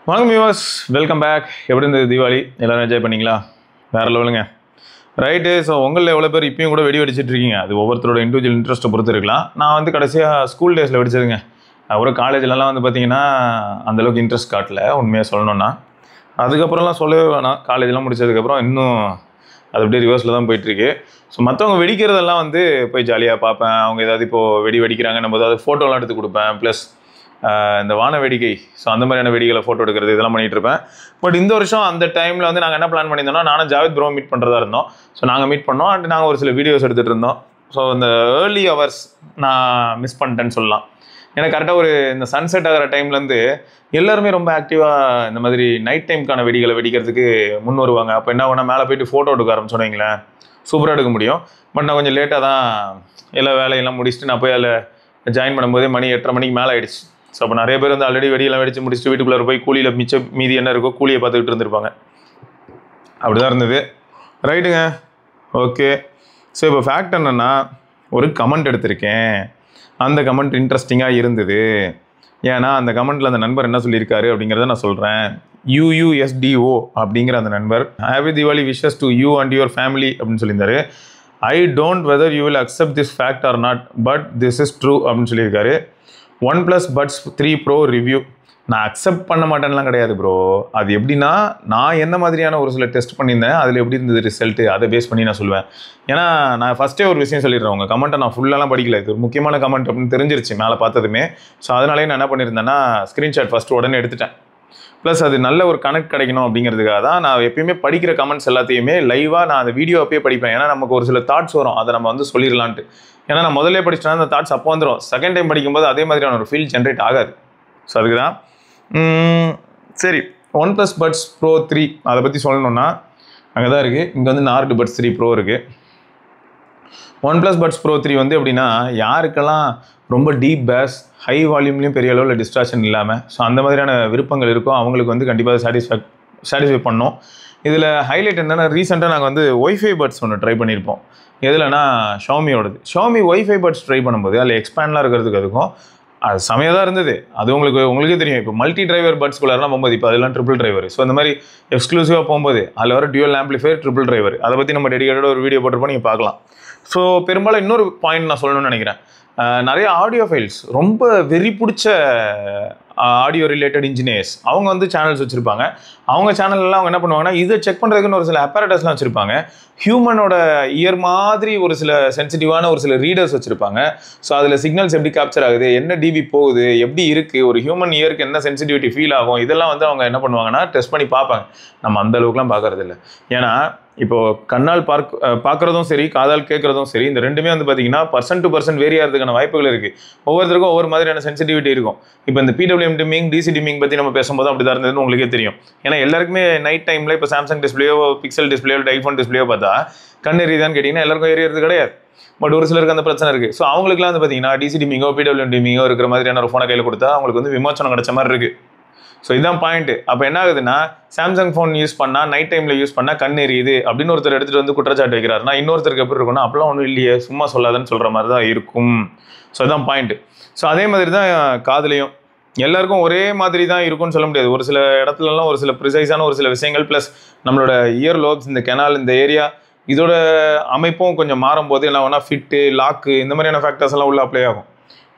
வணக்கம் viewers, welcome back. எப்படி இருந்தது தீபாவளி? எல்லோரும் என்ஜாய் பண்ணிங்களா? வேறு லெவலுங்க. ரைட்டு. ஸோ உங்களில் எவ்வளோ பேர் இப்பயும் கூட வெடி வெடிச்சிட்டு இருக்கீங்க? அது ஒவ்வொருத்தரோட இண்டிவிஜுவல் இன்ட்ரெஸ்ட்டை பொறுத்து இருக்கலாம். நான் வந்து கடைசியாக ஸ்கூல் டேஸில் வெடிச்சதுங்க. அப்புறம் காலேஜ்லலாம் வந்து பார்த்தீங்கன்னா அந்தளவுக்கு இன்ட்ரெஸ்ட் காட்டல, உண்மையாக சொல்லணுன்னா. அதுக்கப்புறம்லாம் சொல்லவே வேணாம். காலேஜெலாம் முடிச்சதுக்கப்புறம் இன்னும் அது அப்படியே ரிவர்ஸில் தான் போயிட்டுருக்கு. ஸோ மற்றவங்க வெடிக்கிறதெல்லாம் வந்து போய் ஜாலியாக பார்ப்பேன். அவங்க ஏதாவது இப்போது வெடி வெடிக்கிறாங்க, நம்ம ஏதாவது ஃபோட்டோலாம் எடுத்து கொடுப்பேன். ப்ளஸ் இந்த வான வேடிக்கை, ஸோ அந்த மாதிரியான வெடிகளை ஃபோட்டோ எடுக்கிறது இதெல்லாம் பண்ணிகிட்டு இருப்பேன். பட் இந்த வருஷம் அந்த டைமில் வந்து நாங்கள் என்ன பிளான் பண்ணியிருந்தோம்னா, நானும் ஜாவேத் ப்ரோ மீட் பண்ணுறதா இருந்தோம். ஸோ நாங்கள் மீட் பண்ணோம் அண்ட் நாங்கள் ஒரு சில வீடியோஸ் எடுத்துகிட்டு இருந்தோம். ஸோ இந்த ஏர்லி ஹவர்ஸ் நான் மிஸ் பண்ணிட்டேன்னு சொல்லலாம். ஏன்னா கரெக்டாக ஒரு இந்த சன்செட் ஆகிற டைம்லேருந்து எல்லாருமே ரொம்ப ஆக்டிவாக இந்த மாதிரி நைட் டைமுக்கான வெடிகளை வெடிக்கிறதுக்கு முன் வருவாங்க. அப்போ என்ன பண்ணால் மேலே போயிட்டு ஃபோட்டோ எடுக்க ஆரம்பிச்சோன்னு வைங்களேன், சூப்பராக எடுக்க முடியும். பட் நான் கொஞ்சம் லேட்டாக தான் எல்லா வேலையெல்லாம் முடிச்சுட்டு நான் போய் அதில் ஜாயின் பண்ணும்போதே மணி 8:30 மணிக்கு மேலே ஆகிடுச்சு. ஸோ அப்போ நிறைய பேர் வந்து ஆல்ரெடி வெடியெல்லாம் வெடிச்சு முடிச்சுட்டு வீட்டுக்குள்ளே போய் கூலியில் மீதி என்ன இருக்கோ கூலியை பார்த்துக்கிட்டு இருந்திருப்பாங்க. அப்படி தான் இருந்தது. ரைட்டுங்க, ஓகே. ஸோ இப்போ ஃபேக்ட் என்னென்னா, ஒரு கமெண்ட் எடுத்திருக்கேன். அந்த கமெண்ட் இன்ட்ரெஸ்டிங்காக இருந்தது. ஏன்னா அந்த கமெண்ட்டில் அந்த நண்பர் என்ன சொல்லியிருக்காரு அப்படிங்கிறத நான் சொல்கிறேன். UUSDO அப்படிங்கிற அந்த நண்பர், happy Deepavali wishes to you and your family அப்படின்னு சொல்லியிருந்தாரு. I don't whether you will accept this fact R not, but this is true அப்படின்னு சொல்லியிருக்காரு. OnePlus Buds 3 Pro review. நான் அக்செப்ட் பண்ண மாட்டேன்லாம் கிடையாது ப்ரோ. அது எப்படின்னா, நான் எந்த மாதிரியான ஒரு சில டெஸ்ட் பண்ணியிருந்தேன், அதில் எப்படி இருந்தது ரிசல்ட்டு, அதை பேஸ் பண்ணி நான் சொல்லுவேன். ஏன்னா நான் ஃபஸ்ட்டே ஒரு விஷயம் சொல்லிடுறேன், உங்கள் கமெண்ட்டை நான் ஃபுல்லாலாம் படிக்கல. இது ஒரு முக்கியமான கமெண்ட் அப்படின்னு தெரிஞ்சிருச்சு மேலே பார்த்ததுமே. ஸோ அதனாலே நான் என்ன பண்ணியிருந்தேன்னா, ஸ்க்ரீன்ஷாட் ஃபஸ்ட்டு உடனே எடுத்துட்டேன். ப்ளஸ் அது நல்ல ஒரு கனெக்ட் கிடைக்கணும் அப்படிங்கிறதுக்காக தான் நான் எப்பயுமே படிக்கிற கமெண்ட்ஸ் எல்லாத்தையுமே லைவாக நான் அந்த வீடியோ அப்பயே படிப்பேன். ஏன்னா நமக்கு ஒரு சில தாட்ஸ் வரும், அதை நம்ம வந்து சொல்லிடலான்ட்டு. ஏன்னா நான் முதல்ல படிச்சுட்டா அந்த தாட்ஸ் அப்போ வந்துடும். செகண்ட் டைம் படிக்கும்போது அதே மாதிரியான ஒரு ஃபீல் ஜென்ரேட் ஆகாது. ஸோ அதுக்கு தான். சரி, OnePlus Buds Pro 3 அதை பற்றி சொல்லணுன்னா அங்கே தான் இருக்குது. இங்கே வந்து Nord Buds 3 Pro இருக்குது. OnePlus Buds Pro 3 வந்து எப்படின்னா, யாருக்கெல்லாம் ரொம்ப டீப் பேஸ், ஹை வால்யூம்லேயும் பெரிய அளவில் டிஸ்ட்ராக்ஷன் இல்லாமல், ஸோ அந்த மாதிரியான விருப்பங்கள் இருக்கும், அவங்களுக்கு வந்து கண்டிப்பாக சாட்டிஸ்ஃபை பண்ணோம். இதில் ஹைலைட் என்னென்னா, ரீசெண்டாக நாங்கள் வந்து ஒய்ஃபை பட்ஸ் ஒன்று ட்ரை பண்ணியிருப்போம். எதுலனா ஷாமியோடது. ஷாமி ஒய்ஃபை பட்ஸ் ட்ரை பண்ணும்போது அதில் எக்ஸ்பேண்ட்லாம் இருக்கிறதுக்கு அதுக்கும் அது செமையாக தான் இருந்தது. அது உங்களுக்கே தெரியும். இப்போ மல்டி டிரைவர் பட்ஸ்குள்ளாரெலாம் போகும்போது, இப்போ அதெல்லாம் ட்ரிபிள் டிரைவர். ஸோ இந்த மாதிரி எக்ஸ்க்ளூசிவாக போகும்போது அதில் வர டியூவல் ஆம்பிளிஃபையர், ட்ரிபிள் டிரைவர், அதை பற்றி நம்ம டெடிகேட்டடாக ஒரு வீடியோ போட்டிருப்போம், நீங்கள் பார்க்கலாம். ஸோ பெரும்பாலும் இன்னொரு பாயிண்ட் நான் சொல்லணும்னு நினைக்கிறேன். நிறைய ஆடியோ ஃபைல்ஸ், ரொம்ப வெறி பிடிச்ச ஆடியோ ரிலேட்டட் இன்ஜினியர்ஸ், அவங்க வந்து சேனல்ஸ் வச்சுருப்பாங்க. அவங்க சேனல்லாம் அவங்க என்ன பண்ணுவாங்கன்னா, இதை செக் பண்ணுறதுக்குன்னு ஒரு சில அப்பரேட்டஸ்லாம் வச்சுருப்பாங்க. ஹியூமனோட இயர் மாதிரி ஒரு சில சென்சிட்டிவான ஒரு சில ரீடர்ஸ் வச்சுருப்பாங்க. ஸோ அதில் சிக்னல்ஸ் எப்படி கேப்சர் ஆகுது, என்ன டிபி போகுது, எப்படி இருக்குது, ஒரு ஹியூமன் இயருக்கு என்ன சென்சிட்டிவிட்டி ஃபீல் ஆகும், இதெல்லாம் வந்து அவங்க என்ன பண்ணுவாங்கன்னா டெஸ்ட் பண்ணி பார்ப்பாங்க. நம்ம அந்த அளவுக்குலாம் பார்க்கறது இல்லை. ஏன்னா இப்போது கண்ணால் பார்க்குறதும் சரி, காதால் கேட்குறதும் சரி, இந்த ரெண்டுமே வந்து பார்த்தீங்கன்னா பர்சன்ட் டு பர்சன்ட் வேரி ஆகிறதுக்கான வாய்ப்புகள் இருக்குது. ஒவ்வொருத்தருக்கும் ஒவ்வொரு மாதிரியான சென்சிட்டிவிட்டி இருக்கும். இப்போ இந்த PWM டிமிங், DC டிமிங் பற்றி நம்ம பேசும்போது அப்படி தான் இருந்ததுன்னு உங்களுக்கே தெரியும். ஏன்னா எல்லாருக்குமே நைட் டைமில் இப்போ சாம்சங் டிஸ்பிளேயோ, பிக்சல் டிஸ்பிளேயோ, ஐஃபோன் டிஸ்பிளேயோ பார்த்தா கண் எரியுதான்னு கேட்டிங்கன்னா எல்லாருக்கும் எரியறது கிடையாது. பட் ஒரு சிலருக்கு அந்த பிரச்சனை இருக்குது. ஸோ அவங்களுக்குலாம் வந்து பார்த்தீங்கன்னா DC டிமிங்கோ, PWM டிமிங்கோ இருக்கிற மாதிரியான ஒரு ஃபோனை கையில் கொடுத்தா அவங்களுக்கு வந்து விமோச்சனம் கிடைச்ச மாதிரி இருக்குது. ஸோ இதுதான் பாயிண்ட்டு. அப்போ என்ன ஆகுதுன்னா, சாம்சங் ஃபோன் யூஸ் பண்ணால், நைட் டைமில் யூஸ் பண்ணால் கண் எரியுது அப்படின்னு ஒருத்தர் எடுத்துகிட்டு வந்து குற்றச்சாட்டு வைக்கிறாருன்னா, இன்னொருத்தருக்கு எப்படி இருக்குன்னா, அப்பெல்லாம் ஒன்றும் இல்லையே, சும்மா சொல்லாதன்னு சொல்கிற மாதிரி தான் இருக்கும். ஸோ அதுதான் பாயிண்ட்டு. ஸோ அதே மாதிரி தான் காதுலையும் எல்லாருக்கும் ஒரே மாதிரி தான் இருக்கும்னு சொல்ல முடியாது. ஒரு சில இடத்துலலாம் ஒரு சில ப்ரிசைஸான ஒரு சில விஷயங்கள், ப்ளஸ் நம்மளோட இயர் லோப்ஸ், இந்த கெனால், இந்த ஏரியா, இதோட அமைப்பும் கொஞ்சம் மாறும்போது என்ன ஆகும்னா, ஃபிட்டு, லாக்கு, இந்த மாதிரியான ஃபேக்டர்ஸ் எல்லாம் உள்ள அப்ளை ஆகும்.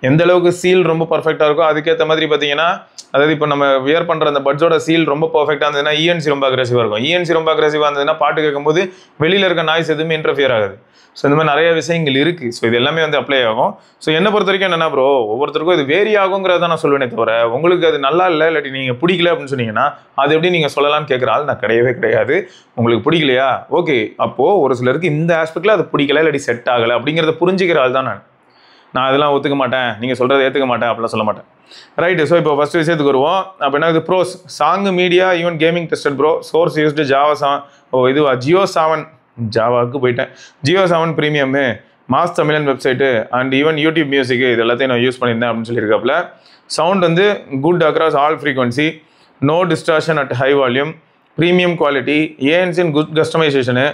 எந்த அளவுக்கு சீல் ரொம்ப பர்ஃபெக்டாக இருக்கோ அதுக்கேற்ற மாதிரி பார்த்தீங்கன்னா, அதாவது இப்போ நம்ம வியர் பண்ணுற அந்த பட்ஸோட சீல் ரொம்ப பர்ஃபெக்டாக இருந்ததுன்னா ENC ரொம்ப அக்ரெசிவாக இருக்கும். ENC ரொம்ப அக்ரெசிவாக இருந்ததுன்னா பாட்டு கேட்கும்போது வெளியில் இருக்க நாய்ஸ் எதுவுமே இன்டர்ஃபியர் ஆகுது. ஸோ இந்த மாதிரி நிறைய விஷயங்கள் இருக்குது. ஸோ இது எல்லாமே வந்து அப்ளை ஆகும். ஸோ என்னை பொறுத்த வரைக்கும் என்னென்னா ப்ரோ, ஒவ்வொருத்தருக்கும் இது வேரி ஆகுங்கிறத நான் சொல்லுவேனே தவிர, உங்களுக்கு அது நல்லா இல்லை, இல்லாட்டி நீங்கள் பிடிக்கல அப்படின்னு சொன்னீங்கன்னா அது எப்படி நீங்கள் சொல்லலாம்னு கேட்குற ஆள் நான் கிடையாது. உங்களுக்கு பிடிக்கலையா, ஓகே, அப்போது ஒரு சிலருக்கு இந்த ஆஸ்பெக்டில் அது பிடிக்கல, இல்லாட்டி செட் ஆகலை அப்படிங்கிறத புரிஞ்சுக்கிற ஆள் தான் நான் அதெல்லாம் ஒத்துக்க மாட்டேன், நீங்கள் சொல்கிறத ஏற்றுக்க மாட்டேன் அப்படிலாம் சொல்ல மாட்டேன். ரைட்டு. ஸோ இப்போ ஃபஸ்ட்டு விஷயத்துக்கு வருவோம். அப்போ என்ன, இது pros, song, media, even gaming tested bro, source used Java இதுவா Jio 7, ஜாவாவுக்கு போயிட்டேன், Jio 7 premium, mass Tamilan website and even YouTube music, இது எல்லாத்தையும் நான் யூஸ் பண்ணியிருந்தேன் அப்படின்னு சொல்லியிருக்காப்புல. சவுண்ட் வந்து good across all frequency, no distortion at high volume, premium quality, ANC in good customization,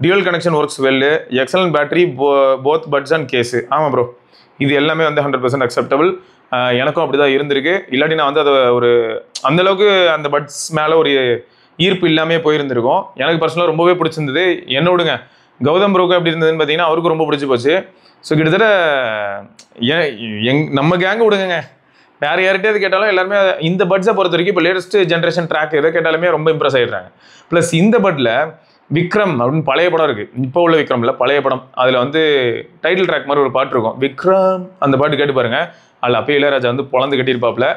dual connection works well, excellent battery, both buds and case. ஆமாம் bro, இது எல்லாமே வந்து 100% அக்செப்டபிள். எனக்கும் அப்படி தான் இருந்திருக்கு. இல்லாட்டி நான் வந்து அதை ஒரு அந்தளவுக்கு அந்த பட்ஸ் மேலே ஒரு ஈர்ப்பு இல்லாமே போயிருந்திருக்கும். எனக்கு பர்சனலாக ரொம்பவே பிடிச்சிருந்தது. என்ன விடுங்க, கௌதம் ப்ரோக்கு எப்படி இருந்ததுன்னு பார்த்தீங்கன்னா அவருக்கு ரொம்ப பிடிச்சி போச்சு. ஸோ கிட்டத்தட்ட நம்ம கேங்கு விடுங்க, வேறு யார்கிட்டே கேட்டாலும் எல்லாருமே இந்த பட்ஸை பொறுத்த வரைக்கும் இப்போ லேட்டஸ்ட் ஜென்ரேஷன் ட்ராக் எதை கேட்டாலுமே ரொம்ப இம்ப்ரெஸ் ஆகிடுறாங்க. ப்ளஸ் இந்த பட்டில் விக்ரம் அப்படின்னு பழைய படம் இருக்குது, இப்போ உள்ள விக்ரம் இல்லை, பழைய படம். அதில் வந்து டைட்டில் ட்ராக் மாதிரி ஒரு பாட்டு இருக்கும், விக்ரம். அந்த பாட்டு கேட்டு பாருங்கள். அதில் அப்போ இளையராஜா வந்து பொழந்து கட்டியிருப்பாப்புல.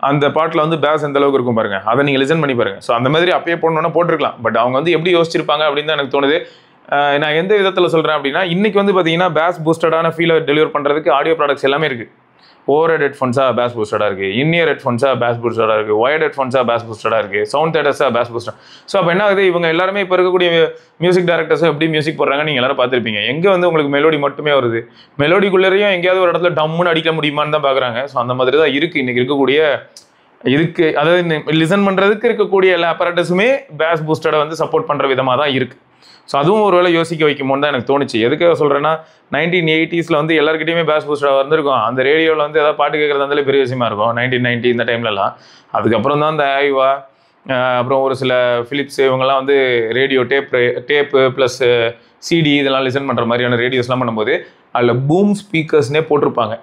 அந்த பாட்டில் வந்து பேஸ் எந்த அளவுக்கு இருக்கும் பாருங்கள், அதை நீங்கள் லிசன் பண்ணி பாருங்கள். ஸோ அந்த மாதிரி அப்பயே போடணுன்னா போட்டிருக்கலாம். பட் அவங்க வந்து எப்படி யோசிச்சிருப்பாங்க அப்படின்னு தான் எனக்கு தோணுது. நான் எந்த விதத்தில் சொல்கிறேன் அப்படின்னா, இன்றைக்கி வந்து பார்த்தீங்கன்னா பேஸ் பூஸ்டடான ஃபீலை டெலிவர் பண்ணுறதுக்கு ஆடியோ ப்ராடக்ட்ஸ் எல்லாமே இருக்குது. ஓவர்ஹெட் ஹெட்ஃபோன்ஸாக பேஸ் பூஸ்டடாக இருக்குது, இன்னியர் ஹெட்ஃபோன்ஸாக பேஸ் பூஸ்டடாக இருக்குது, ஒயர்ட் ஹெட்ஃபோன்ஸாக பேஸ் பூஸ்டடாக இருக்குது, சவுண்ட் தேட்டர்ஸாக பேஸ் பூஸ்டர். ஸோ அப்போ என்ன ஆகுது, இவங்க எல்லாருமே இப்போ இருக்கக்கூடிய மியூசிக் டேரக்டர்ஸும் எப்படி மியூசிக் போடுறாங்க நீங்கள் எல்லாரும் பார்த்துருப்பீங்க. எங்கே வந்து உங்களுக்கு மெலோடி மட்டுமே வருது, மெலோடிக்குள்ளேயும் எங்கேயாவது ஒரு இடத்துல டம்முன்னு அடிக்க முடியுமான்னு தான் பார்க்குறாங்க. ஸோ அந்த மாதிரி தான் இருக்குது இன்றைக்கி இருக்கக்கூடிய இதுக்கு. அதாவது லிசன் பண்ணுறதுக்கு இருக்கக்கூடிய எல்லா அப்பரேட்டஸுமே பேஸ் பூஸ்டடை வந்து சப்போர்ட் பண்ணுற விதமாக தான் இருக்குது. ஸோ அதுவும் ஒரு வேளை யோசிக்க வைக்குமோன்னு தான் எனக்கு தோணுச்சு. எதுக்காக சொல்கிறேன்னா, 1980s வந்து எல்லாருக்கிட்டையுமே பேஸ் பூஸ்டராக வந்திருக்கும். அந்த ரேடியோவில் வந்து ஏதாவது பாட்டு கேட்குறது இருந்தாலே பெரிய விஷயமா இருக்கும் 1990 இந்த டைம்லலாம். அதுக்கப்புறம் தான் இந்த ஐவா, அப்புறம் ஒரு சில ஃபிலிப்ஸ் இவங்கெல்லாம் வந்து ரேடியோ டேப்பு ப்ளஸ் சிடி இதெல்லாம் லிசன் பண்ணுற மாதிரியான ரேடியோஸ்லாம் பண்ணும்போது அதில் பூம் ஸ்பீக்கர்ஸ்னே போட்டிருப்பாங்க.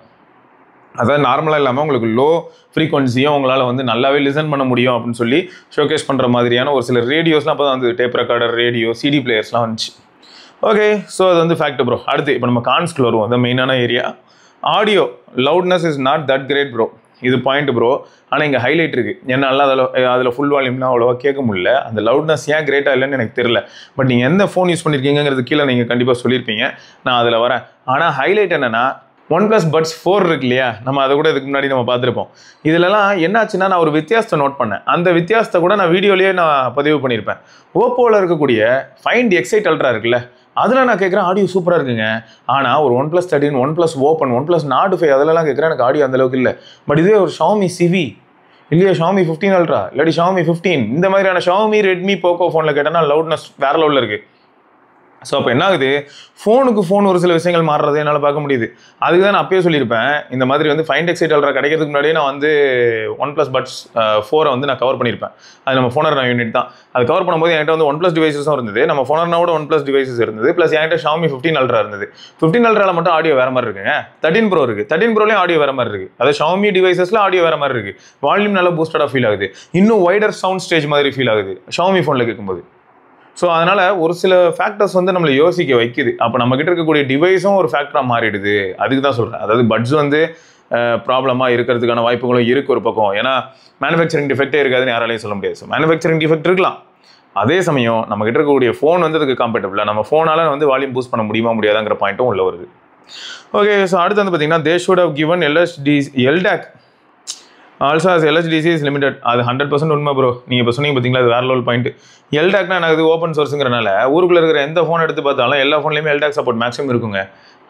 அதாவது நார்மலாக இல்லாமல் உங்களுக்கு லோ ஃப்ரீக்வன்சியும் உங்களால் வந்து நல்லாவே லிசன் பண்ண முடியும் அப்படின்னு சொல்லி ஷோகேஸ் பண்ணுற மாதிரியான ஒரு சில ரேடியோஸ்லாம் அப்போ தான் வந்து டேப் ரெக்கார்டர், ரேடியோ, சிடி பிளேயர்ஸ்லாம் வந்துச்சு. ஓகே, ஸோ அது வந்து ஃபேக்ட் ப்ரோ. அடுத்து இப்போ நம்ம கான்ஸ்குள்ள வருவோம். அந்த மெயினான area audio loudness is not that great bro. இது பாயிண்ட் ப்ரோ. ஆனால் இங்கே ஹைலைட் இருக்குது. என்னால் அதில் ஃபுல் வால்யூம்லாம் அவ்வளோவா கேட்க முடியல. அந்த லவுட்னஸ் ஏன் கிரேட்டாக இல்லைன்னு எனக்கு தெரியல. பட் நீங்கள் எந்த ஃபோன் யூஸ் பண்ணியிருக்கீங்கிறது கீழே நீங்கள் கண்டிப்பாக சொல்லியிருப்பீங்க, நான் அதில் வரேன். ஆனால் ஹைலைட் என்னென்னா, OnePlus Buds 4 இருக்கு இல்லையா, நம்ம அதை கூட இதுக்கு முன்னாடி நம்ம பார்த்துருப்போம். இதிலலாம் என்னாச்சுன்னா, நான் ஒரு வித்தியாசத்தை நோட் பண்ணேன். அந்த வித்தியாசத்தை கூட நான் வீடியோலேயே நான் பதிவு பண்ணியிருப்பேன். ஓப்போவில் இருக்கக்கூடிய Find X8 Ultra இருக்குல்ல, அதில் நான் கேட்குறேன் ஆடியோ சூப்பராக இருக்குங்க. ஆனால் ஒரு OnePlus 13, OnePlus Open, OnePlus Nord 5 அதிலலாம் கேட்குறேன் எனக்கு ஆடியோ அந்தளவுக்கு இல்லை. பட் இதுவே ஒரு Xiaomi CV இல்லையா, Xiaomi 15 Ultra இல்லாட்டி Xiaomi 15 இந்த மாதிரியான Xiaomi, Redmi, Poco ஃபோனில் கேட்டேன்னா லவுட்னஸ் வேறு லெவலில் இருக்குது. ஸோ அப்போ என்ன ஆகுது, ஃபோனுக்கு ஃபோன் ஒரு சில விஷயங்கள் மாறுறதை என்னால் பார்க்க முடியுது. அதுக்கு தான் நான் அப்பயே சொல்லியிருப்பேன், இந்த மாதிரி வந்து Find X8 Ultra கிடைக்கிறதுக்கு முன்னாடியே நான் வந்து OnePlus Buds 4 வந்து நான் கவர் பண்ணியிருப்பேன். அது நம்ம ஃபோனர் யூனிட் தான். அது கவர் பண்ணும்போது என்கிட்ட வந்து OnePlus டிவைசஸும் இருந்தது, நம்ம ஃபோனர்னோட OnePlus டிவைசஸ் இருந்தது, ப்ளஸ் என்கிட்ட Xiaomi 15 Ultra இருந்தது. 15 Ultraல மட்டும் ஆடியோ வேறு மாதிரி இருக்குங்க. 13 Pro இருக்குது, 13 Proலையும் ஆடியோ வேறு மாதிரி இருக்குது. அதாவது Xiaomi டிவைசஸில் ஆடியோ வேறு மாதிரி இருக்குது. வால்யூம் நல்லா பூஸ்டடாக ஃபீல் ஆகுது, இன்னும் வைடர் சவுண்ட் ஸ்டேஜ் மாதிரி ஃபீல் ஆகுது Xiaomi ஃபோனில் கேட்கும்போது. ஸோ அதனால் ஒரு சில ஃபேக்டர்ஸ் வந்து நம்மளை யோசிக்க வைக்குது. அப்போ நம்மக்கிட்ட இருக்கக்கூடிய டிவைஸும் ஒரு ஃபேக்டராக மாறிடுது. அதுக்கு தான் சொல்கிறேன். அதாவது பட்ஸ் வந்து ப்ராப்ளமாக இருக்கிறதுக்கான வாய்ப்புகளும் இருக்குது ஒரு பக்கம். ஏன்னா மேனுஃபேக்சரிங் டிஃபெக்டே இருக்காதுன்னு யாராலையும் சொல்ல முடியாது. ஸோ மேனுஃபேக்சரிங் டிஃபெக்ட் இருக்கலாம். அதே சமயம் நம்மக்கிட்ட இருக்கக்கூடிய ஃபோன் வந்து அதுக்கு காம்பேட்டபிளாக நம்ம ஃபோனால் வந்து வால்யூம் பூஸ்ட் பண்ண முடியுமா முடியாதாங்கிற பாயிண்ட்டும் உள்ள வருது. ஓகே, ஸோ அடுத்து வந்து பார்த்தீங்கன்னா, they should have given LDAC also as LHDC is limited. அது 100% உண்மை ப்ரோ. நீங்கள் இப்போ சொன்னீங்க பார்த்தீங்களா, அது வேறு லெவல் பாயிண்ட். LDACனா எனக்கு ஓப்பன் சோர்ஸுங்கிறனால ஊருக்குள்ளே இருக்கிற எந்த ஃபோன் எடுத்து பார்த்தாலும் எல்லா ஃபோன்லேயுமே LDAC சப்போர்ட் மேக்ஸிமம் இருக்குங்க.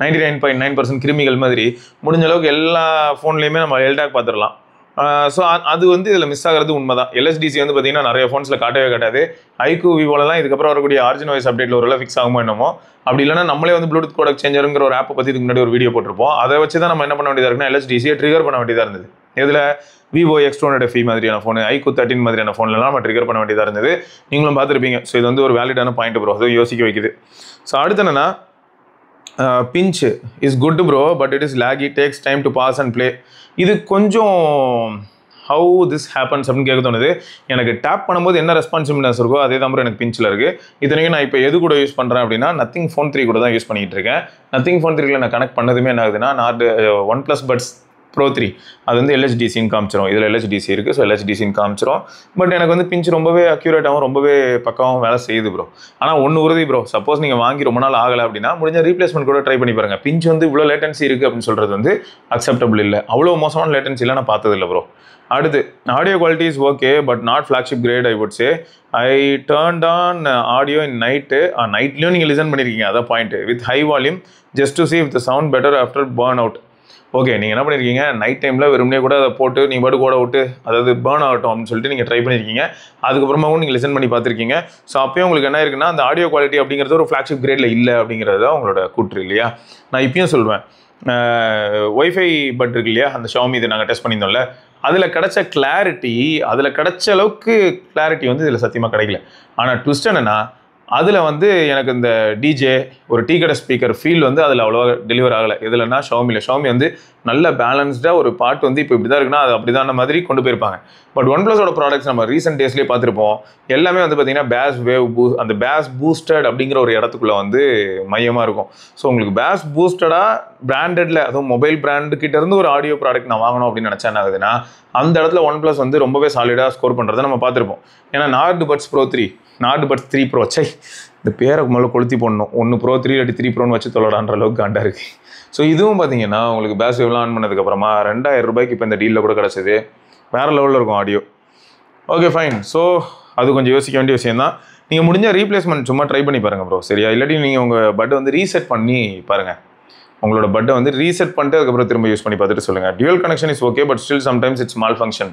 99.9% கிருமிகள் மாதிரி முடிஞ்ச அளவுக்கு எல்லா ஃபோன்லேயுமே நம்ம LDAC பார்த்துடலாம். ஸோ அது வந்து இதில் மிஸ் ஆகிறது உண்மை தான். LHDC வந்து பார்த்தீங்கன்னா நிறைய ஃபோன்ஸில் காட்டவே காட்டாது. ஐக்கூ, விவோலாம் இதுக்கப்புறம் வரக்கூடிய ஆர்ஜின் வாய்ஸ் அப்டேட்டில் ஒரு ஃபிக்ஸ் ஆகுமோ என்னமோ. அப்படி இல்லைனா நம்மளே வந்து ப்ளூடூத் கோடெக் சேஞ்சருங்கிற ஒரு ஆப்பை பற்றி இதுக்கு முன்னாடி ஒரு வீடியோ போட்டிருப்போம். அதை வச்சு தான் நம்ம என்ன பண்ண வேண்டியதாக இருக்குன்னா, LHDCயை ட்ரிகர் பண்ண வேண்டியதாக இருந்தது. இதில் Vivo X200 மாதிரியான ஃபோனு, ஐக்கூ 13 மாதிரியான ஃபோன்லாம் நம்ம ட்ரிகர் பண்ண வேண்டியதாக இருந்தது. நீங்களும் பார்த்துருப்பீங்க. ஸோ இது வந்து ஒரு வேலிடான பாயிண்ட் ப்ரோ, அதுவும் யோசிக்க வைக்குது. ஸோ அடுத்து என்னென்னா, pinch is good bro, but it is laggy, takes time to pass and play. இது கொஞ்சம் ஹவு திஸ் ஹேப்பன்ஸ் அப்படின்னு கேட்க தோணுது. எனக்கு டேப் பண்ணும்போது என்ன ரெஸ்பான்சிபிலிட்டிஸ் இருக்கோ அதே தான் எனக்கு பிஞ்சில் இருக்குது. இத்தனைக்கும் நான் இப்போ எது கூட யூஸ் பண்ணுறேன் அப்படின்னா, Nothing Phone 3 கூட தான் யூஸ் பண்ணிகிட்டு இருக்கேன். Nothing Phone 3ல நான் கனெக்ட் பண்ணதுமே என்ன ஆகுதுன்னா, OnePlus Buds Pro 3 அது வந்து LHDCன்னு காமிச்சிரும். இதில் LHDC இருக்குது, ஸோ LHDCன்னு காமிச்சிரும். பட் எனக்கு வந்து பிஞ்ச் ரொம்பவே அக்யூரேட்டாகவும் ரொம்பவே பக்காவும் வேலை செய்யுது ப்ரோ. ஆனால் ஒன்று உறுதி ப்ரோ, சப்போஸ் நீங்கள் வாங்கி ரொம்ப நாள் ஆகலை அப்படின்னா முடிஞ்ச ரீப்ளேஸ்மெண்ட் கூட ட்ரை பண்ணி பாருங்கள். பிஞ்ச் வந்து இவ்வளோ லேட்டன்சி இருக்குது அப்படின்னு சொல்கிறது வந்து அக்செப்டபிள் இல்லை. அவ்வளோ மோசமான லேட்டன்சிலாம் நான் பார்த்ததில்லை ப்ரோ. அடுத்து audio quality is okay, but not flagship grade I would say. I turned on audio in நைட்லேயும் நீங்கள் லிசன் பண்ணியிருக்கீங்க, அதான் point, with high volume just to see if the sound better after burn out. Okay, நீங்கள் என்ன பண்ணியிருக்கீங்க, night டைமில் வெறுமனே கூட அதை போட்டு நீங்கள் பாட்டு கூட விட்டு அதாவது பேர்ன் ஆகட்டும் அப்படின்னு சொல்லிட்டு நீங்கள் ட்ரை பண்ணியிருக்கீங்க. அதுக்கப்புறமாவும் நீங்கள் லிசன் பண்ணி பார்த்துருக்கீங்க. ஸோ அப்போயும் உங்களுக்கு என்ன இருக்குன்னா, அந்த ஆடியோ குவாலிட்டி அப்படிங்கிறது ஒரு ஃப்ளாக்ஷிப் கிரேடில் இல்லை அப்படிங்கிறது தான் உங்களோட கூற்று இல்லையா. நான் இப்பயும் சொல்வேன், ஒய்ஃபை பட் இருக்கு இல்லையா, அந்த ஷாமி இது நாங்கள் டெஸ்ட் பண்ணியிருந்தோம்ல, அதில் கிடைச்ச கிளாரிட்டி, அதில் கிடைச்ச அளவுக்கு கிளாரிட்டி வந்து இதில் சத்தியமாக கிடைக்கல. ஆனால் ட்விஸ்ட் என்னென்னா, அதில் வந்து எனக்கு இந்த டிஜே ஒரு டீ கடை ஸ்பீக்கர் ஃபீல் வந்து அதில் அவ்வளோவா டெலிவர் ஆகலை. எதுலன்னா ஷாமி வந்து நல்ல பேலன்ஸ்டாக ஒரு பாட்டு வந்து இப்போ இப்படி தான் இருக்குன்னா அது அப்படி தான் மாதிரி கொண்டு போயிருப்பாங்க. பட் ஒன் ப்ளஸோட ப்ராடக்ட்ஸ் நம்ம ரீசெண்ட் டேஸ்லேயே பார்த்துருப்போம், எல்லாமே வந்து பார்த்தீங்கன்னா பேஸ் வேவ் அந்த பேஸ் பூஸ்டட் அப்படிங்கிற ஒரு இடத்துக்குள்ளே வந்து மையமாக இருக்கும். ஸோ உங்களுக்கு பேஸ் பூஸ்டடாக பிராண்டடில், அதுவும் மொபைல் பிராண்டுக்கிட்ட இருந்து ஒரு ஆடியோ ப்ராடக்ட் நான் வாங்கணும் அப்படின்னு நினச்சா என்ன ஆகுதுன்னா, அந்த இடத்துல ஒன் ப்ளஸ் வந்து ரொம்பவே சாலிடாக ஸ்கோர் பண்ணுறதை நம்ம பார்த்துருப்போம். ஏன்னா Nord Buds Pro 3, Nord puts 3 Pro, இந்த பேரை முதல்ல கொளுத்தி போடணும், 1 ப்ரோ 3 இல்லாட்டி 3 ப்ரோன்னு வச்சு தொலைடான்ற அளவுக்கு காண்டா இருக்குது. ஸோ இதுவும் பார்த்தீங்கன்னா உங்களுக்கு பேஸ் வேவ்லாம் ஆன் பண்ணதுக்கப்புறமா 2000 ரூபாய்க்கு இப்போ இந்த டீலில் கூட கிடச்சிது. வேறு லெவலில் இருக்கும் ஆடியோ. Okay fine. ஸோ அது கொஞ்சம் யோசிக்க வேண்டிய விஷயம் தான். நீங்கள் முடிஞ்ச ரீப்ளேஸ்மெண்ட் சும்மா ட்ரை பண்ணி பாருங்கள் ப்ரோ, சரியா? இல்லாட்டி நீங்கள் உங்கள் பட்டை வந்து ரீசெட் பண்ணி பாருங்கள். உங்களோட பட்டை வந்து ரீசெட் பண்ணிட்டு அதுக்கப்புறம் திரும்ப யூஸ் பண்ணி பார்த்துட்டு சொல்லுங்கள். Dual connection is okay, but still sometimes it's mall function.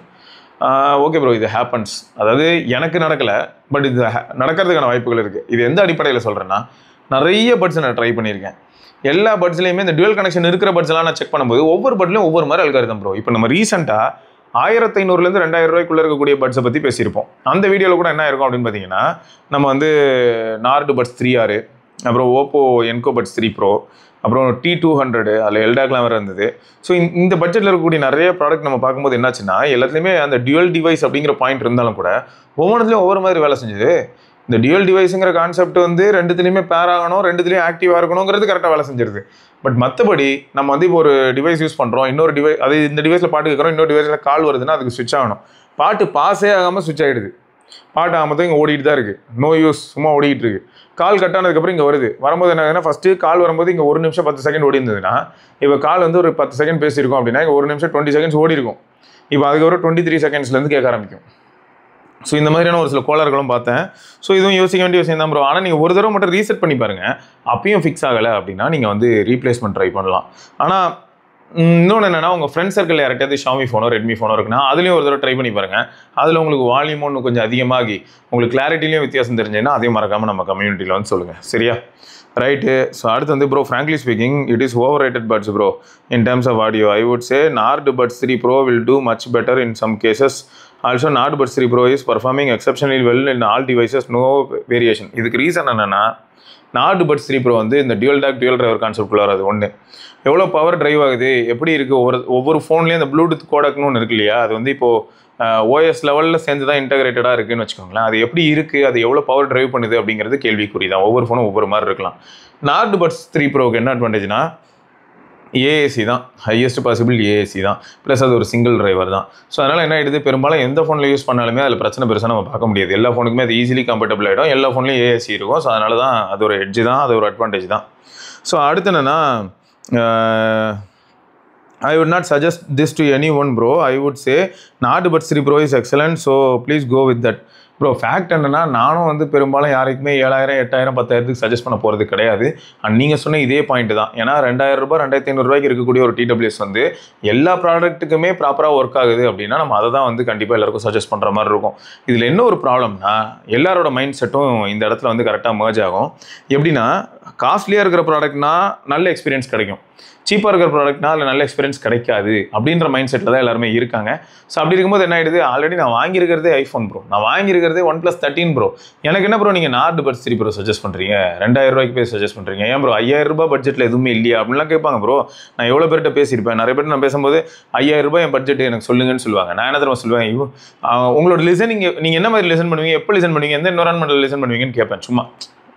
Okay bro, இது ஹேப்பன்ஸ். அதாவது எனக்கு நடக்கலை, பட் இது நடக்கிறதுக்கான வாய்ப்புகள் இருக்குது. இது எந்த அடிப்படையில் சொல்கிறேன்னா, நிறைய பட்ஸ் நான் ட்ரை பண்ணியிருக்கேன். எல்லா பட்ஸ்லையுமே இந்த டியூவல் கனெக்ஷன் இருக்கிற பட்ஸ்லாம் நான் செக் பண்ணும்போது ஒவ்வொரு பட்லையும் ஒவ்வொரு மாதிரி அல்காரிதம் ப்ரோ. இப்போ நம்ம ரீசெண்டாக 1500 2000 ரூபாய்க்குள்ளே இருக்கக்கூடிய பட்ஸை பற்றி பேசியிருப்போம். அந்த வீடியோவில் கூட என்ன இருக்கும் அப்படின்னு பார்த்தீங்கன்னா, நம்ம வந்து நார்டு பட்ஸ் 3R, அப்புறம் ஓப்போ என்கோ பட்ஸ் 3 ப்ரோ, அப்புறம் T200, அதில் எல்டாக்லாம் வேறு இருந்தது. ஸோ இந்த பட்ஜெட்டில் இருக்கக்கூடிய நிறைய ப்ராடக்ட் நம்ம பார்க்கும்போது என்னாச்சுன்னா, எல்லாத்துலேயுமே அந்த டியூவல் டிவைஸ் அப்படிங்கிற பாயிண்ட் இருந்தாலும் கூட ஒவ்வொன்றுலையும் ஒவ்வொரு மாதிரி வேலை செஞ்சுது. இந்த டியூவல் டிவைஸுங்கிற கான்செப்ட் வந்து ரெண்டுத்துலேயுமே பேர் ஆகணும், ரெண்டுத்துலேயும் ஆக்டிவாக இருக்கணுங்கிறது கரெக்டாக வேலை செஞ்சிருது. பட் மற்றபடி நம்ம வந்து இப்போ ஒரு டிவைஸ் யூஸ் பண்ணுறோம், இன்னொரு டிவைஸ், அது இந்த டிவைஸில் பாட்டு கேட்குறோம், இன்னொரு டிவைஸில் கால் வருதுன்னா அதுக்கு ஸ்விட்ச் ஆகணும். பாட்டு பாஸே ஆகாமல் ஸ்விட்ச் ஆகிடுது. பாட்டு ஆகாமல் தான் இங்கே ஓடிட்டு தான் இருக்குது, நோ யூஸ், சும்மா ஓடிக்கிட்டு இருக்குது. கால் கட் ஆனதுக்கப்புறம் இங்கே வருது. வரும்போது என்ன ஆகுதுன்னா, ஃபஸ்ட்டு கால் வரும்போது இங்கே 1 நிமிஷம் 10 செகண்ட் ஓடி இருந்ததுன்னா, இப்போ கால் வந்து ஒரு 10 செகண்ட் பேசியிருக்கோம் அப்படின்னா இங்கே 1 நிமிஷம் 20 செகண்ட்ஸ் ஓடி இருக்கும். இப்போ அதுக்கப்புறம் 23 செகண்ட்ஸ்லேருந்து கேட்க ஆரம்பிக்கும். ஸோ இந்த மாதிரியான ஒரு சில கோளாறுகளும் பார்த்தேன். ஸோ இதுவும் யோசிக்க வேண்டிய விஷயம் தான் ப்ரோ. ஆனால் நீங்கள் ஒரு தடவை மட்டும் ரீசெட் பண்ணி பாருங்கள், அப்பயும் ஃபிக்ஸ் ஆகலை அப்படின்னா நீங்கள் வந்து ரீப்ளேஸ்மெண்ட் ட்ரை பண்ணலாம். ஆனால் இன்னொன்று என்னென்னா, உங்கள் ஃப்ரெண்ட் சர்க்கிள் யார்கிட்டயாவது ஷாமி ஃபோனோ ரெட்மி ஃபோனோ இருக்குன்னா அதுலேயும் ஒரு தடவை ட்ரை பண்ணி பாருங்கள். அதில் உங்களுக்கு வால்யூம் ஒன்று கொஞ்சம் அதிகமாகி உங்களுக்கு கிளாரிட்டிலையும் வித்தியாசம் தெரிஞ்சுன்னா அதையும் மறக்காமல் நம்ம கம்யூனிட்டியில் வந்து சொல்லுங்கள், சரியா? ரைட்டு. ஸோ அடுத்து வந்து bro, frankly speaking it is overrated buds bro in terms of audio. I would say Nord puts 3 Pro will do much better in some cases. Also Nord puts 3 bro is performing exceptionally well in all devices, no variation. இதுக்கு reason என்னென்னா, Nord puts 3 Pro வந்து இந்த dual DAC dual driver concept வராது. ஒன்று, எவ்வளோ power drive ஆகுது, எப்படி இருக்குது, ஒவ்வொரு ஃபோன்லேயும் இந்த ப்ளூடூத் கோடக்னு ஒன்று இருக்கு இல்லையா, அது வந்து இப்போது ஓஎஸ் லெவலில் சேர்ந்து தான் இன்டகிரேட்டடாக இருக்குதுன்னு வச்சுக்கோங்களேன். அது எப்படி இருக்குது, அது எவ்வளோ பவர் டிரைவ் பண்ணுது அப்படிங்கிறது கேள்விக்குறி தான். ஒவ்வொரு ஃபோனும் ஒவ்வொரு மாதிரி இருக்கலாம். நார்டு பட்ஸ் 3 ப்ரோக்கு என்ன அட்வான்டேஜ்னா, ஏஏசி தான், ஹையஸ்ட் பாசிபிள் ஏஏசி தான், ப்ளஸ் அது ஒரு சிங்கிள் டிரைவர் தான். ஸோ அதனால் என்ன ஆகிடுது, பெரும்பாலும் எந்த ஃபோனில் யூஸ் பண்ணாலுமே அதில் பிரச்சனை பெருசாக நம்ம பார்க்க முடியாது. எல்லா ஃபோனுக்குமே அது ஈஸிலி கம்ஃபர்டபுள் ஆகிடும், எல்லா ஃபோன்லேயும் ஏஏசி இருக்கும். ஸோ அதனால தான் அது ஒரு எட்ஜ் தான், அது ஒரு அட்வான்டேஜ் தான். ஸோ அடுத்து என்னென்னா, I would not suggest this to anyone bro. I would say Nord Buds 3 Pro is excellent, so please go with that. Bro fact என்னென்னா, நானும் வந்து பெரும்பாலும் யாருக்குமே 7000 8000 10,000 சஜஸ்ட் பண்ண போகிறது கிடையாது. அண்ட் நீங்கள் சொன்ன இதே பாயிண்ட் தான். ஏன்னா 2000 ரூபாய் 2500 ரூபாய்க்கு இருக்கக்கூடிய ஒரு TWS வந்து எல்லா ப்ராடக்ட்டுக்குமே ப்ராப்பராக ஒர்க் ஆகுது அப்படின்னா நம்ம அதை தான் வந்து கண்டிப்பாக எல்லாருக்கும் சஜஸ்ட் பண்ணுற மாதிரி இருக்கும். இதில் என்ன ஒரு ப்ராப்ளம்னா, எல்லாரோட மைண்ட் செட்டும் இந்த இடத்துல வந்து கரெக்டாக மர்ஜ் ஆகும். எப்படின்னா, காஸ்ட்லியாக இருக்கிற ப்ராடக்ட்னா நல்ல எக்ஸ்பீரியன்ஸ் கிடைக்கும், சீப்பாக இருக்கிற ப்ராடக்ட்னா அதில் நல்ல எக்ஸ்பீரியன்ஸ் கிடைக்காது அப்படின்ற மைண்ட் செட்டில் தான் எல்லாருமே இருக்காங்க. ஸோ அப்படி இருக்கும்போது என்ன ஆகிடுது, ஆல்ரெடி நான் வாங்கியிருக்கிறதே ஐஃபோன் ப்ரோ, நான் வாங்கியிருக்கிறதே OnePlus 13 ப்ரோ, எனக்கு என்ன ப்ரோ நீங்கள் நார்டு பட்ஸ் 3 ப்ரோ சஜஸ்ட் பண்ணுறீங்க, 2000 ரூபாய்க்கு போய் சஜஸ்ட் பண்ணுறீங்க, ஏன் ப்ரோ 5000 ரூபாய் பட்ஜெட்டில் எதுவுமே இல்லையா அப்படின்லாம் கேட்பாங்க ப்ரோ. நான் எவ்வளோ பேர்கிட்ட பேசியிருப்பேன், நிறைய பேர் நான் பேசும்போது 5000 ரூபாய் என் பட்ஜெட் எனக்கு சொல்லுங்கன்னு சொல்லுவாங்க. நான் என்ன தெரியுமா சொல்லுவேன், உங்களோட லிசனிங் நீங்கள் என்ன மாதிரி லிசன் பண்ணுவீங்க, எப்போ லிசன் பண்ணுவீங்க, எந்த என்வரான்மெண்ட்டில் லிசன் பண்ணுவீங்கன்னு கேட்பேன், சும்மா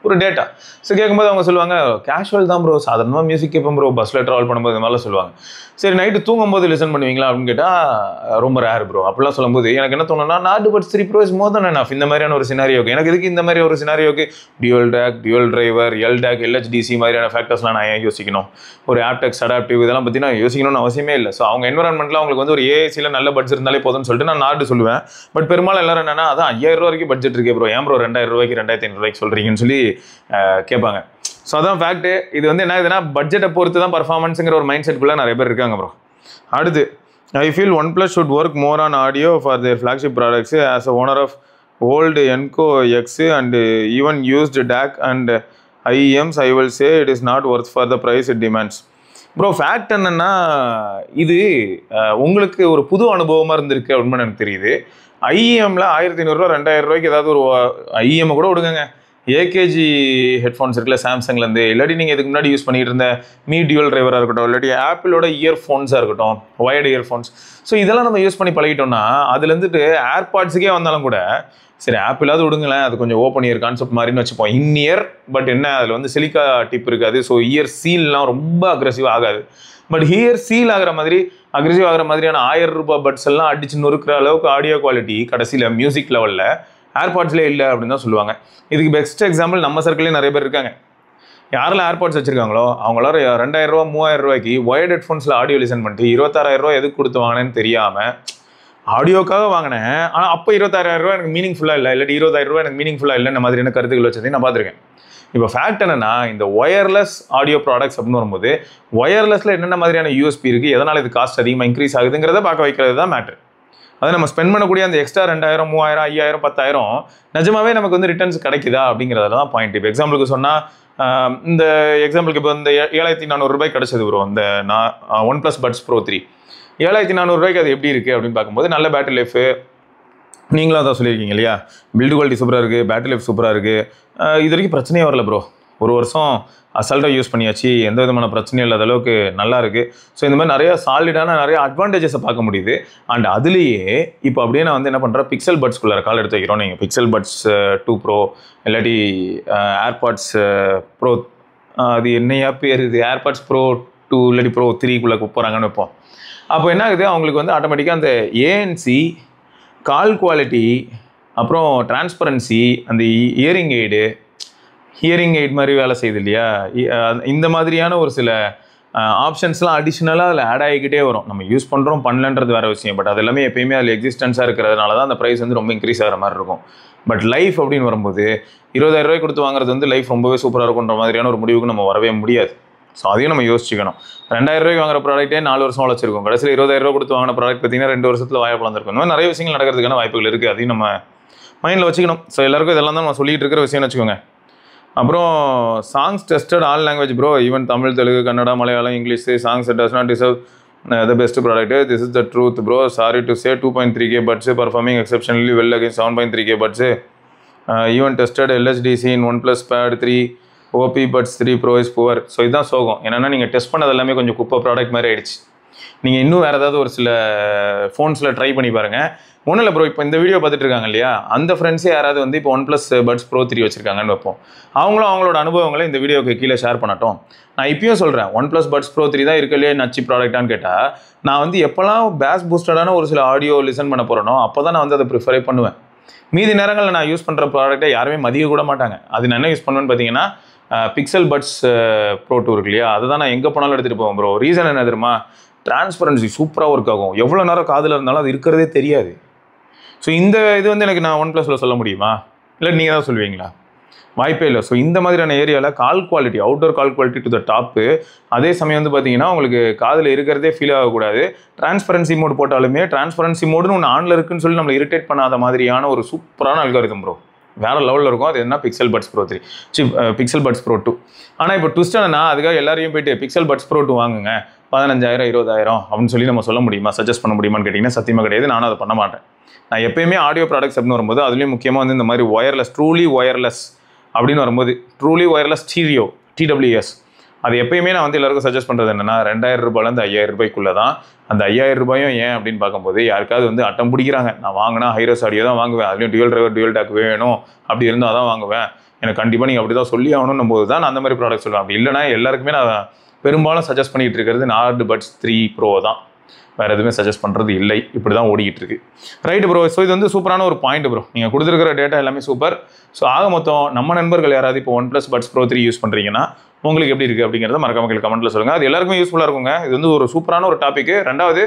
ஒரு டேட்டா. ஸோ கேட்கும்போது அவங்க சொல்லுவாங்க, கேஷுவல் தான் ப்ரோ, சாதாரணமாக மியூசிக் கேட்பேன் ப்ரோ, பஸ்ஸில் ட்ராவல் பண்ணும்போது இந்த மாதிரிலாம் சொல்லுவாங்க. சரி, நைட்டு தூங்கும்போது லிசன் பண்ணுவீங்களா அப்படின்னு கேட்டால் ரொம்ப ரேர் ப்ரோ. அப்படிலாம் சொல்லும்போது எனக்கு என்ன தோணுன்னா, Nord puts 3 bro is more than enough. இந்த மாதிரியான ஒரு சினாரியோக்கு எனக்கு இதுக்கு இந்த மாதிரி ஒரு சினாரியோக்கு dual DAC, dual driver, LDAC, LHDC மாதிரியான ஃபேக்டர்ஸ்லாம் நான் ஏன் யோசிக்கணும், ஒரு ஆப்டெக்ஸ் அடாப்டிவ் இதெல்லாம் பற்றி நான் யோசிக்கணும்னு அவசியமே இல்லை. ஸோ அவங்க என்வரான்மெண்ட்டில் அவங்களுக்கு வந்து ஒரு ஏஏசியில் நல்ல பட்ஜெட் இருந்தாலே போதும்னு சொல்லிட்டு நான் நார்டு சொல்லுவேன். பட் பெரும்பாலும் எல்லாரும் என்னன்னா, அதான் 5000 ரூபா வரைக்கும் பட்ஜெட் இருக்கே ப்ரோ, ஏன் ப்ரோ 2000 ரூபாய்க்கு 2500 ரூபாய்க்கு சொல்கிறீங்கன்னு சொல்லி கேட்பாங்க. ஸோ அதான் ஃபேக்ட்டு. இது வந்து என்ன ஆகுதுன்னா, பட்ஜெட்டை பொறுத்து தான் பர்ஃபார்மன்ஸுங்கிற ஒரு மைண்ட் செட்குள்ளே நிறைய பேர் இருக்காங்க ப்ரோ. அடுத்து, I feel OnePlus should work more on audio for their flagship products. As a owner of old Enco X and even used DAC and IEMs, I will say it is not worth for the price it demands. Bro fact என்னன்னா, இது உங்களுக்கு ஒரு புது அனுபவமாக இருந்திருக்கு அப்படின்னு எனக்கு தெரியுது. ஐஎம்ல 1500 2000 ஏதாவது ஒரு ஐஎம் கூட விடுங்க, ஏகேஜி ஹெட்ஃபோன்ஸ் இருக்குல்ல சாம்சங்லேருந்து, இல்லாட்டி நீங்கள் இதுக்கு முன்னாடி யூஸ் பண்ணிட்டு இருந்த மீ டியூவல் டிரைவராக இருக்கட்டும், இல்லாட்டி ஆப்பிளோட இயர்ஃபோன்ஸாக இருக்கட்டும், ஒயர்டு இயர்ஃபோன்ஸ். ஸோ இதெல்லாம் நம்ம யூஸ் பண்ணி பழகிட்டோம்னா அதுலேருந்துட்டு ஏர்பாட்ஸுக்கே வந்தாலும் கூட சரி ஆப்பிளாவது விடுங்களேன், அது கொஞ்சம் ஓப்பன் இயர் கான்செப்ட் மாதிரின்னு வச்சுப்போம். இன் இயர் பட் என்ன அதில் வந்து சிலிக்கா டிப் இருக்காது. ஸோ இயர் சீல்லாம் ரொம்ப அக்ரெசிவ் ஆகாது. பட் ஹியர் சீல் ஆகிற மாதிரி அக்ரெசிவ் ஆகிற மாதிரியான 1000 ரூபாய் பட்ஸ் எல்லாம் அடிச்சு நொறுக்கிற அளவுக்கு ஆடியோ குவாலிட்டி கடைசியில் மியூசிக் லெவலில் ஏர்பாட்ஸ்லேயே இல்லை அப்படின்னு தான் சொல்லுவாங்க. இதுக்கு பெஸ்ட் எக்ஸாம்பிள் நம்ம சர்க்கிளே நிறைய பேர் இருக்காங்க. யாரெல்லாம் ஏர்பாட்ஸ் வச்சிருக்காங்களோ அவங்களாம் 2000 ரூபா 3000 ரூபாய்க்கு ஒயர்ட் ஹெட்ஃபோன்ஸில் ஆடியோ லிசன் பண்ணிட்டு 26000 ரூபா எதுக்கு கொடுத்து வாங்கினேன்னு தெரியாமல் ஆடியோக்காக வாங்கினேன். ஆனால் அப்போ 26000 ரூபா எனக்கு மீனிங்ஃபுல்லாக இல்லை, இல்லாட்டி 20000 ரூபா எனக்கு மீனிங்ஃபுல்லாக இல்லைன்ற மாதிரியான கருத்துக்கள் வச்சதையும் நான் பார்த்துருக்கேன். இப்போ ஃபேக்ட் என்னன்னா, இந்த ஒயர்லெஸ் ஆடியோ ப்ராடக்ட்ஸ் அப்படின்னு வரும்போது ஒயர்லெஸில் என்னென்ன மாதிரியான யூஎஸ்பி இருக்குது, எதனால் இது காஸ்ட் அதிகமாக இன்க்ரீஸ் ஆகுதுங்கிறத பார்க்க வைக்கிறது தான் மேட்ரு. அதை நம்ம ஸ்பெண்ட் பண்ணக்கூடிய அந்த எக்ஸ்ட்ரா 2000 3000 5000 10000 நிஜமாவே நமக்கு வந்து ரிட்டர்ன்ஸ் கிடைக்குதா அப்படிங்கிறத தான் பாயிண்ட். இப்போ எக்ஸாம்பிளுக்கு சொன்னால் இந்த எக்ஸாம்பிளுக்கு இப்போ இந்த 7400 ரூபாய்க்கு கிடைச்சது வரும் இந்த OnePlus Buds Pro 3. 7400 ரூபாய்க்கு அது எப்படி இருக்குது அப்படின்னு பார்க்கும்போது நல்ல பேட்டரி லைஃபு, நீங்களும் அதான் சொல்லியிருக்கீங்க இல்லையா, பில்டு குவாலிட்டி சூப்பராக இருக்குது, பேட்டரி லைஃப் சூப்பராக இருக்குது. இது வரைக்கும் பிரச்சனையே வரல ப்ரோ. ஒரு வருஷம் அசால்ட்டாக யூஸ் பண்ணியாச்சு, எந்த விதமான பிரச்சனையும் இல்லாத அளவுக்கு நல்லா இருக்குது. ஸோ இந்த மாதிரி நிறையா சாலிடான நிறைய அட்வான்டேஜஸை பார்க்க முடியுது. அண்ட் அதுலேயே இப்போ அப்படியே நான் வந்து என்ன பண்ணுறேன், பிக்சல் பட்ஸ்குள்ளே கால் எடுத்து வைக்கிறோம். நீங்கள் பிக்சல் பட்ஸ் 2 ப்ரோ இல்லாட்டி ஏர்பாட்ஸ் ப்ரோ, அது என்னையா பேர் இது, ஏர்பாட்ஸ் ப்ரோ 2 இல்லாட்டி ப்ரோ 3க்குள்ளே போகிறாங்கன்னு வைப்போம். அப்போ என்ன ஆகுது, அவங்களுக்கு வந்து ஆட்டோமேட்டிக்காக அந்த ஏஎன்சி, கால் குவாலிட்டி, அப்புறம் டிரான்ஸ்பரன்சி, அந்த ஹியரிங் எய்ட் மாதிரி வேலை செய்யுது இல்லையா, இந்த மாதிரியான ஒரு சில ஆப்ஷன்ஸ்லாம் அடிஷ்னலாக அதில் ஆட் ஆகிக்கிட்டே வரும். நம்ம யூஸ் பண்ணுறோம் பண்ணலன்றது வேறு விஷயம். பட் அது எல்லாமே எப்பயுமே அதில் எக்ஸிஸ்டன்ஸாக இருக்கிறதுனால தான் அந்த ப்ரைஸ் வந்து ரொம்ப இன்க்ரீஸ் ஆகிற மாதிரி இருக்கும். பட் லைஃப் அப்படின்னு வரும்போது 20000 ரூபாய் கொடுத்து வாங்குறது வந்து லைஃப் ரொம்பவே சூப்பராக இருக்குன்ற மாதிரியான ஒரு முடிவுக்கு நம்ம வரவே முடியாது. ஸோ அதையும் நம்ம யோசிச்சுக்கணும். 2000 ரூபாய்க்கு வாங்குற ப்ராடக்ட்டே 4 வருஷம் வச்சிருக்கோம், கடைசியில் 20000 ரூபா கொடுத்து வாங்கின ப்ராடக்ட் பார்த்தீங்கன்னா 2 வருஷத்தில் வாயை பிளந்திருக்கும். இந்த மாதிரி நிறைய விஷயங்கள் நடக்கிறதுக்கான வாய்ப்புகள் இருக்குது. அதையும் நம்ம மைண்டில் வச்சுக்கணும். ஸோ எல்லாருக்கும் இதெல்லாம் தான் நம்ம சொல்லிட்டு இருக்கிற விஷயம்னு வச்சுக்கோங்க. அப்புறம் songs tested all language bro, even Tamil, Telugu, Kannada, Malayalam, English songs does not deserve the best product. This is the truth bro, sorry to say. 2.3K buds performing exceptionally well against 7.3K buds. Even tested LHDC in OnePlus Pad 3 OP Buds 3 Pro is poor. ஸோ இதுதான் சோகம். என்னென்னா நீங்கள் test பண்ணது எல்லாமே கொஞ்சம் குப்பை product மாதிரி ஆயிடுச்சு. நீங்கள் இன்னும் வேறு ஏதாவது ஒரு சில ஃபோன்ஸில் ட்ரை பண்ணி பாருங்கள். ஒன்றும் இல்லை ப்ரோ, இப்போ இந்த வீடியோ பார்த்துட்டு இருக்காங்க இல்லையா, அந்த ஃப்ரெண்ட்ஸே யாராவது வந்து இப்போ OnePlus Buds Pro 3 வச்சுருக்காங்கன்னு வைப்போம். அவங்களும் அவங்களோட அனுபவங்களை இந்த வீடியோக்கு கீழே ஷேர் பண்ணட்டும். நான் இப்பயும் சொல்கிறேன், OnePlus Buds Pro 3 தான் இருக்கலையே நச்சு ப்ராடக்டான்னு கேட்டால், நான் வந்து எப்போல்லாம் பேஸ் பூஸ்டடான ஒரு சில ஆடியோ லிசன் பண்ண போகிறேனோ அப்போ தான் நான் வந்து அதை ப்ரிஃபரே பண்ணுவேன். மீதி நேரங்களில் நான் யூஸ் பண்ணுற ப்ராடக்ட்டை யாருமே மதிக்க கூட மாட்டாங்க. அது நான் என்ன யூஸ் பண்ணுவேன்னு பார்த்தீங்கன்னா, பிக்சல் பட்ஸ் Pro 2 இருக்கு இல்லையா, அதை தான் நான் எங்கே போனாலும் எடுத்துகிட்டு போவேன் ப்ரோ. ரீசன் என்ன தெரியுமா, டிரான்ஸ்பரன்சி சூப்பராக ஒர்க் ஆகும். எவ்வளோ நேரம் காதில் இருந்தாலும் அது இருக்கிறதே தெரியாது. ஸோ இந்த இது வந்து எனக்கு நான் OnePlusல சொல்ல முடியுமா, இல்லை நீங்கள் தான் சொல்லுவீங்களா? வாய்ப்பே இல்லை. ஸோ இந்த மாதிரியான ஏரியாவில் call quality, outdoor call quality to the top. அதே சமயம் வந்து பார்த்தீங்கன்னா உங்களுக்கு காதில் இருக்கிறதே ஃபீல் ஆகக்கூடாது. டிரான்ஸ்பரன்சி மோட் போட்டாலுமே டிரான்ஸ்பரன்சி மோடுன்னு ஒன்று ஆனில் இருக்குன்னு சொல்லி நம்மளை இரிட்டேட் பண்ணாத மாதிரியான ஒரு சூப்பரான அல்காரிதம் ப்ரோ. வேறு லெவலில் இருக்கும். அது என்ன Pixel Buds Pro 3 Pixel Buds Pro 2. ஆனால் இப்போ ட்விஸ்ட் என்னன்னா, அதுக்காக எல்லாரையும் போயிட்டு பிக்சல் பட்ஸ் Pro 2 வாங்குங்க 15000 20000 அப்படின்னு சொல்லி நம்ம சொல்ல முடியுமா, சஜஸ்ட் பண்ண முடியுமான்னு கேட்டிங்கன்னா சத்தியமாக கிடையாது. நானும் அதை பண்ண மாட்டேன். நான் எப்பயுமே ஆடியோ ப்ராடக்ட்ஸ் அப்படின்னு வரும்போது அதுலேயும் முக்கியமாக வந்து இந்த மாதிரி ஒயர்லெஸ், ட்ரூலி ஒயர்லெஸ் அப்படின்னு வரும்போது, ட்ரூலி ஒயர்லெஸ் ஸ்டீரியோ TWS, அது எப்பயுமே நான் வந்து எல்லாருக்கும் சஜஸ்ட் பண்ணுறது என்னென்னா 2000 ரூபாயிலேருந்து 5000 ரூபாய்க்குள்ளே தான். அந்த 5000 ரூபாயும் ஏன் அப்படின்னு பார்க்கும்போது, யாருக்காவது வந்து அட்டம் பிடிக்கிறாங்க, நான் வாங்கினா ஹைரஸ் ஆடியோ தான் வாங்குவேன், அதுலேயும் டியூல் டிரைவர் டியூல் டேக் வேணும், அப்படி இருந்தால் தான் வாங்குவேன், எனக்கு கண்டிப்பாக நீங்கள் அப்படி தான் சொல்லி ஆகணும் போது தான் நான் அந்த மாதிரி ப்ராடக்ட் சொல்லுவேன். அப்படி இல்லைனா எல்லாருக்குமே நான் பெரும்பாலும் சஜஸ்ட் பண்ணிகிட்டு இருக்கிறது Nord Buds 3 Pro தான். வேறு எதுவுமே சஜஸ்ட் பண்ணுறது இல்லை. இப்படி தான் ஓடிக்கிட்டு இருக்கு. Right bro. ஸோ இது வந்து சூப்பரான ஒரு பாயிண்ட் ப்ரோ. நீங்கள் கொடுத்துருக்கிற டேட்டா எல்லாமே சூப்பர். ஸோ ஆக மொத்தம் நம்ம நண்பர்கள் யாராவது இப்போ OnePlus Buds Pro 3 யூஸ் பண்ணுறீங்கன்னா உங்களுக்கு எப்படி இருக்குது அப்படிங்கிறத மறக்காம கமெண்ட்டில் சொல்லுங்கள். அது எல்லாருக்குமே யூஸ்ஃபுல்லாக இருக்குங்க. இது வந்து ஒரு சூப்பரான ஒரு டாபிக். ரெண்டாவது,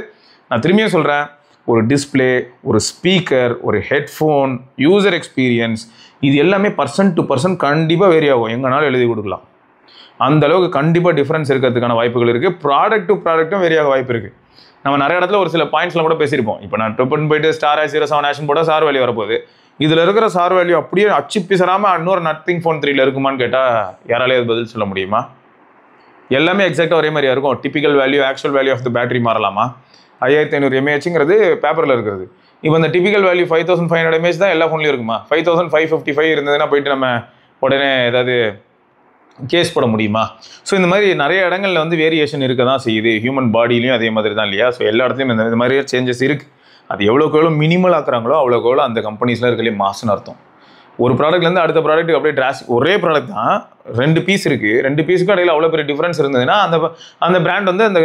நான் திரும்பியும் சொல்கிறேன், ஒரு டிஸ்பிளே, ஒரு ஸ்பீக்கர், ஒரு ஹெட்ஃபோன், யூசர் எக்ஸ்பீரியன்ஸ், இது எல்லாமே பர்சன் டு பர்சன் கண்டிப்பாக வேரி ஆகும். எங்கனாலும் எழுதி கொடுக்கலாம். அந்த அளவுக்கு கண்டிப்பாக டிஃப்ரென்ஸ் இருக்கிறதுக்கான வாய்ப்புகள் இருக்குது. ப்ராடக்ட் டு ப்ராடக்ட்டும் வேரியாக வாய்ப்பு இருக்குது. நம்ம நிறைய இடத்துல ஒரு சில பாயிண்ட்ஸ்லாம் கூட பேசியிருப்போம். இப்போ நான் ட்ரிப்புன்னு போயிட்டு ஸ்டார் A07 ஆஷன் போட்டால் சார் வேல்யூ வரப்போகுது. இதில் இருக்கிற சார் வேல்யூ அப்படியே அச்சு பிசராமல் இன்னொரு நத்திங் ஃபோன் 3ல இருக்குமான்னு கேட்டால் யாராலே அது பதில் சொல்ல முடியுமா? எல்லாமே எக்ஸாக்டாக ஒரே மாதிரியா இருக்கும். Typical value actual value of the battery மாறலாமா? 5500 mAhங்கிறது பேப்பரில் இருக்கிறது. இப்போ இந்த டிபிக்கல் வேல்யூ 5500 mAh தான் எல்லா ஃபோன்லையும் இருக்குமா? 5555 இருந்ததுன்னா போயிட்டு நம்ம உடனே ஏதாவது கேஸ் போட முடியுமா? ஸோ இந்த மாதிரி நிறைய இடங்களில் வந்து வேரியேஷன் இருக்க தான் செய்யுது. ஹியூமன் பாடியிலையும் அதே மாதிரி தான் இல்லையா? ஸோ எல்லா இடத்துலையும் இந்த மாதிரியே சேஞ்சஸ் இருக்குது. அது எவ்வளோக்கு எவ்வளோ மினிமல் ஆக்குறாங்களோ அவ்வளோக்கு எவ்வளோ அந்த கம்பெனிஸில் இருக்கலையே மாசுன்னு அர்த்தம். ஒரு ப்ராடக்ட்லேருந்து அடுத்த ப்ராடக்ட்டுக்கு அப்படியே ஒரே ப்ராடக்ட் தான், 2 பீஸ் இருக்குது, 2 பீஸுக்கு இடையில் அவ்வளோ பெரிய டிஃப்ரென்ஸ் இருந்ததுன்னா அந்த பிராண்ட் வந்து அந்த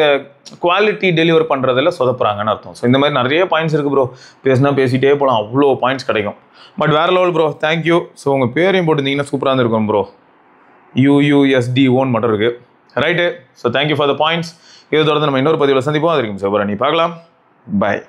குவாலிட்டி டெலிவர் பண்ணுறதில் சொதப்புறாங்கன்னு அர்த்தம். ஸோ இந்த மாதிரி நிறைய பாயிண்ட்ஸ் இருக்குது ப்ரோ. பேசினா பேசிகிட்டே போகலாம், அவ்வளோ பாயிண்ட்ஸ் கிடைக்கும். பட் வேறு லெவல் ப்ரோ, தேங்க்யூ. ஸோ உங்கள் பேரையும் போட்டுருந்தீங்கன்னா சூப்பராக இருந்திருக்கும் ப்ரோ. UUSD1 மட்டும் இருக்குது. Right. So thank you for the points. இதை தொடர்ந்து நம்ம இன்னொரு பதிவில் சந்திப்போம். அது இருக்கும் சார், நீ பார்க்கலாம். பாய்.